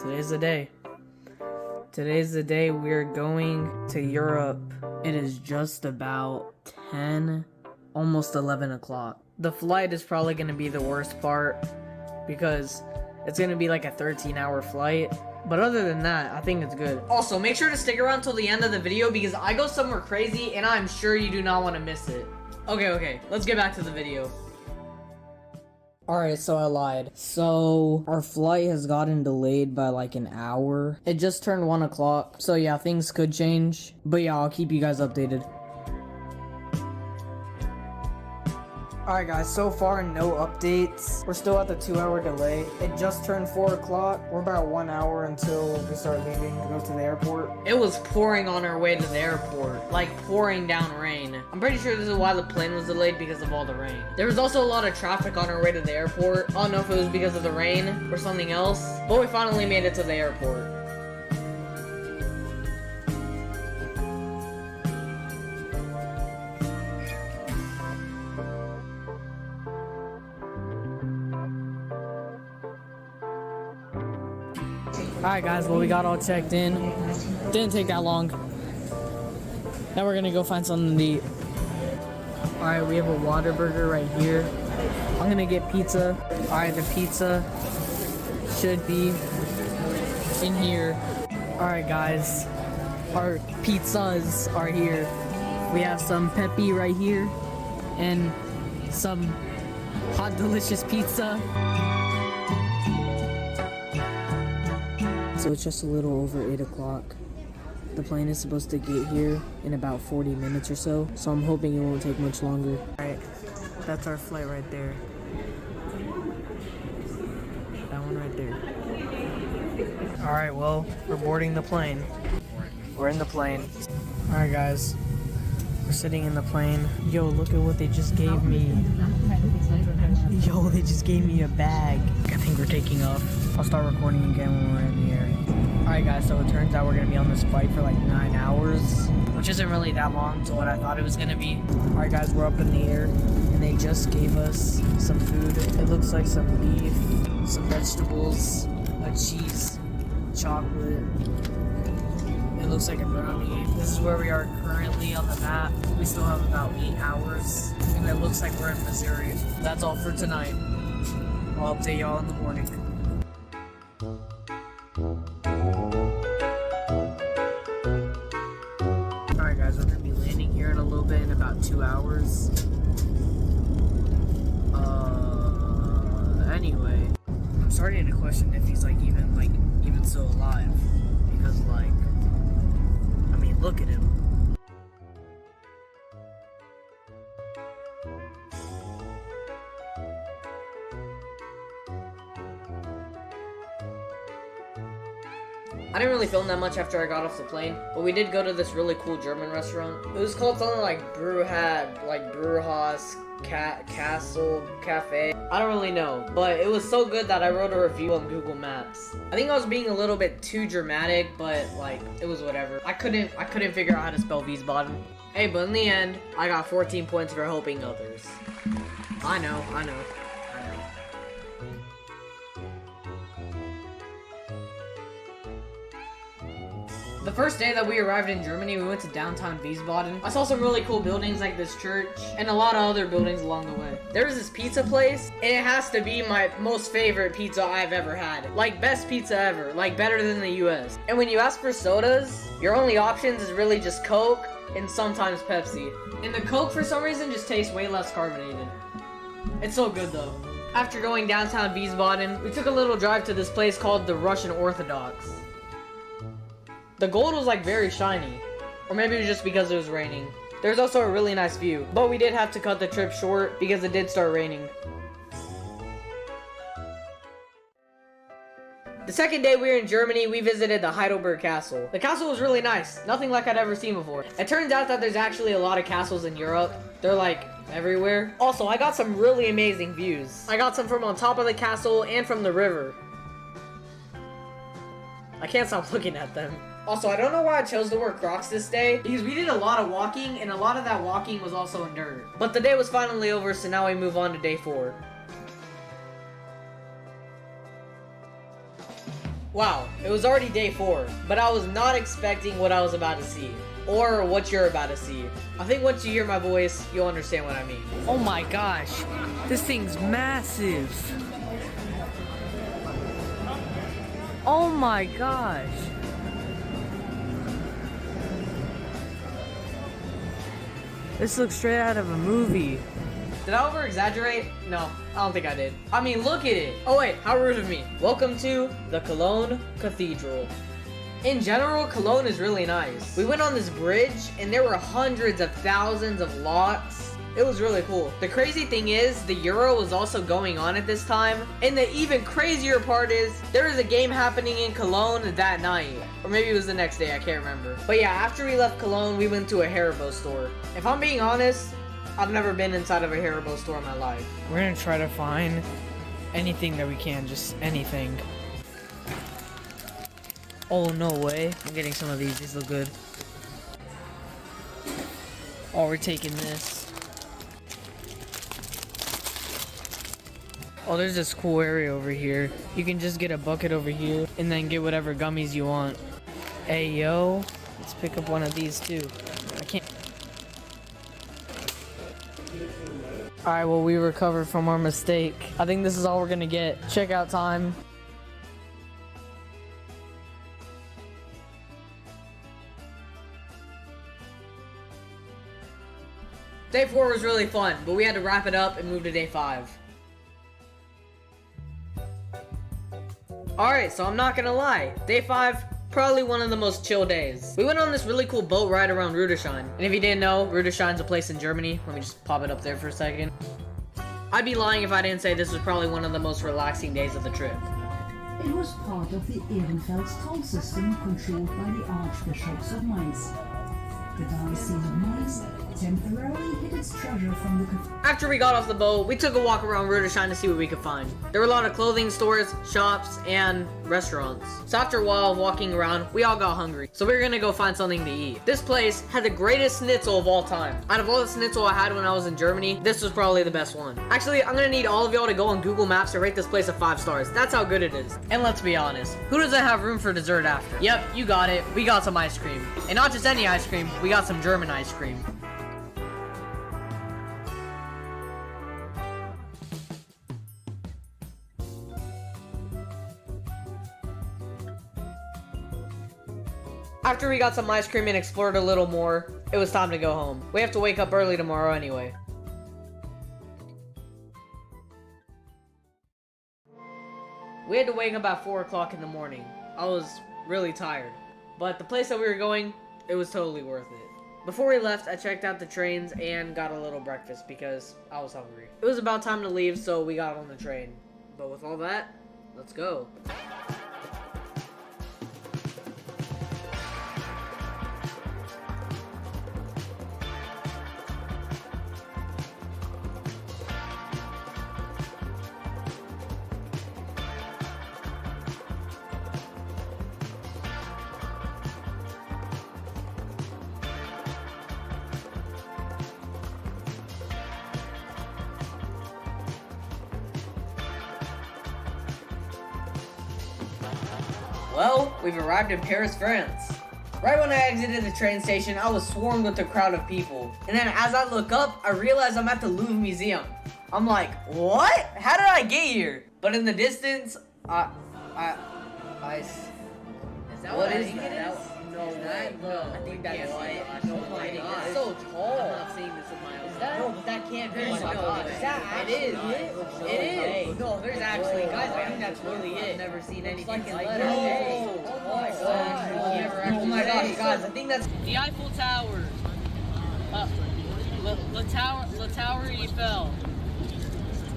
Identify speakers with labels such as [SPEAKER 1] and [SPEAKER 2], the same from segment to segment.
[SPEAKER 1] Today's the day. Today's the day we're going to Europe. It is just about 10, almost 11 o'clock. The flight is probably going to be the worst part because it's going to be like a 13-hour flight. But other than that, I think it's good. Also, make sure to stick around till the end of the video because I go somewhere crazy and I'm sure you do not want to miss it. Okay, let's get back to the video. Alright, so I lied. So, our flight has gotten delayed by like an hour. It just turned 1 o'clock. So yeah, things could change. But yeah, I'll keep you guys updated. Alright guys, so far no updates. We're still at the 2-hour delay. It just turned 4 o'clock. We're about 1 hour until we start leaving to go to the airport. It was pouring on our way to the airport. Like pouring down rain. I'm pretty sure this is why the plane was delayed, because of all the rain. There was also a lot of traffic on our way to the airport. I don't know if it was because of the rain or something else, but we finally made it to the airport. Alright guys, well we got all checked in. Didn't take that long. Now we're gonna go find something to eat. Alright, we have a Whataburger right here. I'm gonna get pizza. Alright, the pizza should be in here. Alright guys, our pizzas are here. We have some Peppy right here and some hot delicious pizza. So it's just a little over 8 o'clock. The plane is supposed to get here in about 40 minutes or so. So I'm hoping it won't take much longer. Alright, that's our flight right there. That one right there. Alright, well, we're boarding the plane. We're in the plane. Alright guys, we're sitting in the plane. Yo, look at what they just gave me. Yo, they just gave me a bag. I think we're taking off. I'll start recording again when we're in the air. Alright guys, so it turns out we're going to be on this flight for like 9 hours, which isn't really that long to what I thought it was going to be. Alright guys, we're up in the air, and they just gave us some food. It looks like some beef, some vegetables, a cheese, chocolate. It looks like a brownie. This is where we are currently on the map. We still have about 8 hours, and it looks like we're in Missouri. That's all for tonight. I'll update y'all in the morning. Alright guys, we're gonna be landing here in a little bit, in about 2 hours. Anyway, I'm starting to question if he's even still alive, because I mean, look at him. I didn't really film that much after I got off the plane, but we did go to this really cool German restaurant. It was called something like Brewhaus Castle Cafe. I don't really know, but it was so good that I wrote a review on Google Maps. I think I was being a little bit too dramatic, but it was whatever. I couldn't figure out how to spell Wiesbaden. Hey, but in the end, I got 14 points for helping others. I know. The first day that we arrived in Germany, we went to downtown Wiesbaden. I saw some really cool buildings like this church and a lot of other buildings along the way. There was this pizza place, and it has to be my most favorite pizza I've ever had. Like, best pizza ever. Like, better than the US. And when you ask for sodas, your only options is really just Coke and sometimes Pepsi. And the Coke, for some reason, just tastes way less carbonated. It's so good, though. After going downtown Wiesbaden, we took a little drive to this place called the Russian Orthodox. The gold was very shiny, or maybe it was just because it was raining. There's also a really nice view, but we did have to cut the trip short because it did start raining. The second day we were in Germany, we visited the Heidelberg Castle. The castle was really nice, nothing like I'd ever seen before. It turns out that there's actually a lot of castles in Europe. They're everywhere. Also, I got some really amazing views. I got some from on top of the castle and from the river. I can't stop looking at them. Also, I don't know why I chose to wear Crocs this day, because we did a lot of walking, and a lot of that walking was also in dirt. But the day was finally over, so now we move on to day 4. Wow, it was already day 4, but I was not expecting what I was about to see. Or what you're about to see. I think once you hear my voice, you'll understand what I mean. Oh my gosh, this thing's massive. Oh my gosh. This looks straight out of a movie. Did I over-exaggerate? No, I don't think I did. I mean, look at it. Oh wait, how rude of me. Welcome to the Cologne Cathedral. In general, Cologne is really nice. We went on this bridge and there were hundreds of thousands of locks. It was really cool. The crazy thing is, the Euro was also going on at this time. And the even crazier part is, there was a game happening in Cologne that night. Or maybe it was the next day, I can't remember. But yeah, after we left Cologne, we went to a Haribo store. If I'm being honest, I've never been inside of a Haribo store in my life. We're gonna try to find anything that we can, just anything. Oh, no way. I'm getting some of these. These look good. Oh, we're taking this. Oh, there's this cool area over here. You can just get a bucket over here and then get whatever gummies you want. Hey, yo. Let's pick up one of these, too. I can't... Alright, well, we recovered from our mistake. I think this is all we're gonna get. Checkout time. Day 4 was really fun, but we had to wrap it up and move to day 5. Alright, so I'm not gonna lie. Day 5, probably one of the most chill days. We went on this really cool boat ride around Rudolstein. And if you didn't know, Rudolstein's a place in Germany. Let me just pop it up there for a second. I'd be lying if I didn't say this was probably one of the most relaxing days of the trip.
[SPEAKER 2] It was part of the Ehrenfels toll system controlled by the Archbishops of Mainz. The Diocese of Mainz temporarily hid its treasure from the cathedral.
[SPEAKER 1] After we got off the boat, we took a walk around Rudolstein to see what we could find. There were a lot of clothing stores, shops, and restaurants. So after a while of walking around, we all got hungry. So we were gonna go find something to eat. This place had the greatest schnitzel of all time. Out of all the schnitzel I had when I was in Germany, this was probably the best one. Actually, I'm gonna need all of y'all to go on Google Maps and rate this place a 5 stars. That's how good it is. And let's be honest, who doesn't have room for dessert after? Yep, you got it. We got some ice cream. And not just any ice cream, we got some German ice cream. After we got some ice cream and explored a little more, it was time to go home. We have to wake up early tomorrow anyway. We had to wake up at 4 o'clock in the morning. I was really tired. But the place that we were going, it was totally worth it. Before we left, I checked out the trains and got a little breakfast because I was hungry. It was about time to leave, so we got on the train. But with all that, let's go. Well, we've arrived in Paris, France. Right when I exited the train station, I was swarmed with a crowd of people. And then as I look up, I realize I'm at the Louvre Museum. I'm like, what? How did I get here? But in the distance, Is that what I think it is? No way. No, I think that's white. Oh my god. It's so tall. I'm not seeing this with my own eyes. No, but that can't be. Oh my god. Is that actually it? It is. No, there's actually, guys, I think that's really it. I've never seen anything like that. Oh my gosh. Oh my gosh, guys, I think that's the Eiffel Tower. Le Tower Eiffel.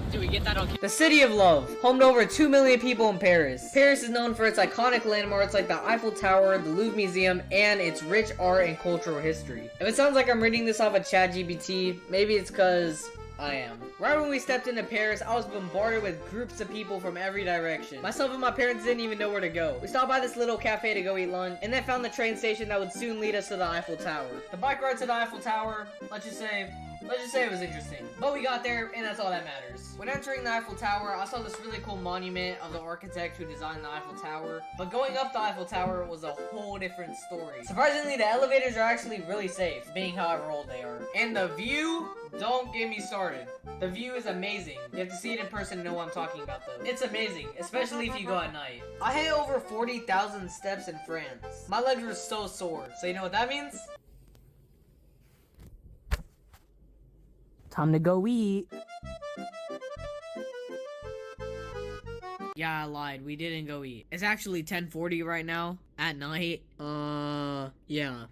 [SPEAKER 1] Did we get that okay? The City of Love, home to over 2 million people in Paris. Paris is known for its iconic landmarks like the Eiffel Tower, the Louvre Museum, and its rich art and cultural history. If it sounds like I'm reading this off of ChatGPT, maybe it's because I am. Right when we stepped into Paris, I was bombarded with groups of people from every direction. Myself and my parents didn't even know where to go. We stopped by this little cafe to go eat lunch, and then found the train station that would soon lead us to the Eiffel Tower. The bike ride to the Eiffel Tower, let's just say, Let's just say it was interesting. But we got there, and that's all that matters. When entering the Eiffel Tower, I saw this really cool monument of the architect who designed the Eiffel Tower. But going up the Eiffel Tower was a whole different story. Surprisingly, the elevators are actually really safe, being however old they are. And the view, don't get me started. The view is amazing. You have to see it in person to know what I'm talking about, though. It's amazing, especially if you go at night. I hit over 40,000 steps in France. My legs were so sore. So you know what that means? Time to go eat. Yeah, I lied. We didn't go eat. It's actually 10:40 right now at night. Yeah.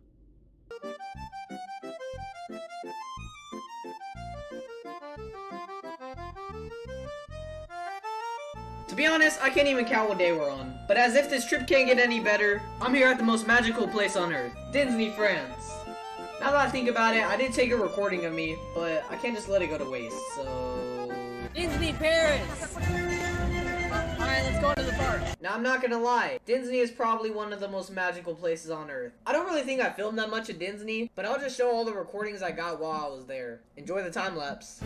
[SPEAKER 1] To be honest, I can't even count what day we're on. But as if this trip can't get any better, I'm here at the most magical place on earth, Disney, France. Now that I think about it, I did take a recording of me, but I can't just let it go to waste, so... Disney Paris! Alright, let's go to the park. Now, I'm not gonna lie, Disney is probably one of the most magical places on earth. I don't really think I filmed that much at Disney, but I'll just show all the recordings I got while I was there. Enjoy the time lapse.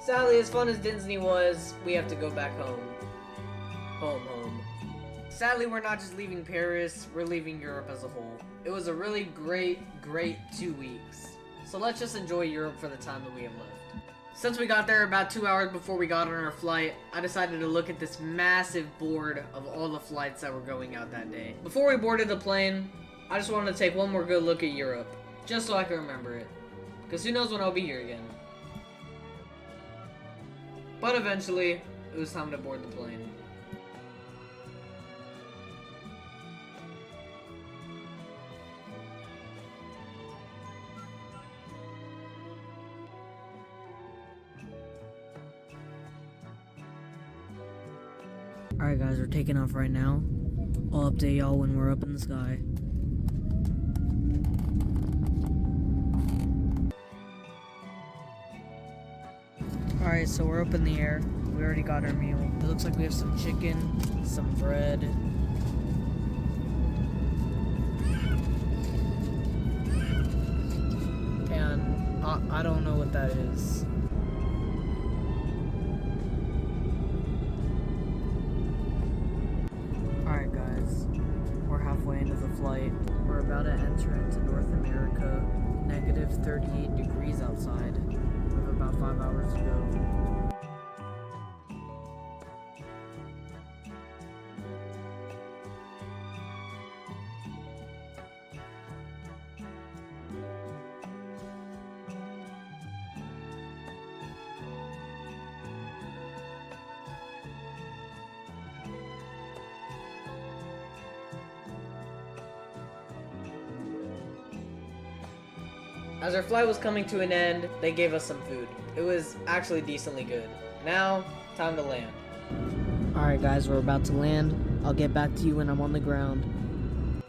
[SPEAKER 1] Sadly, as fun as Disney was, we have to go back home. Home. Sadly, we're not just leaving Paris, we're leaving Europe as a whole. It was a really great 2 weeks. So let's just enjoy Europe for the time that we have left. Since we got there about 2 hours before we got on our flight, I decided to look at this massive board of all the flights that were going out that day. Before we boarded the plane, I just wanted to take one more good look at Europe, just so I can remember it. Because who knows when I'll be here again. But eventually, it was time to board the plane. Alright guys, we're taking off right now. I'll update y'all when we're up in the sky. Alright, so we're up in the air. We already got our meal. It looks like we have some chicken, some bread. And I don't know what that is. Alright guys, we're halfway into the flight. We're about to enter into North America. Negative 38 degrees outside. We have about 5 hours to go. As our flight was coming to an end, they gave us some food. It was actually decently good. Now, time to land. Alright guys, we're about to land. I'll get back to you when I'm on the ground.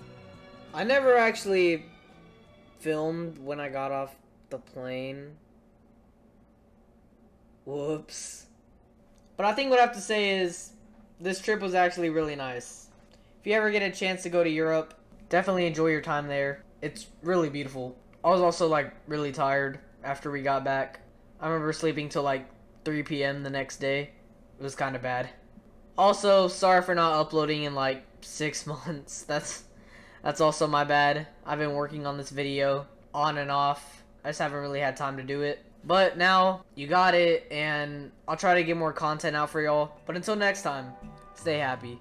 [SPEAKER 1] I never actually filmed when I got off the plane. Whoops. But I think what I have to say is, this trip was actually really nice. If you ever get a chance to go to Europe, definitely enjoy your time there. It's really beautiful. I was also like really tired after we got back. I remember sleeping till like 3 p.m. the next day. It was kind of bad. Also, sorry for not uploading in like 6 months. That's also my bad. I've been working on this video on and off. I just haven't really had time to do it. But now you got it, and I'll try to get more content out for y'all. But until next time, stay happy.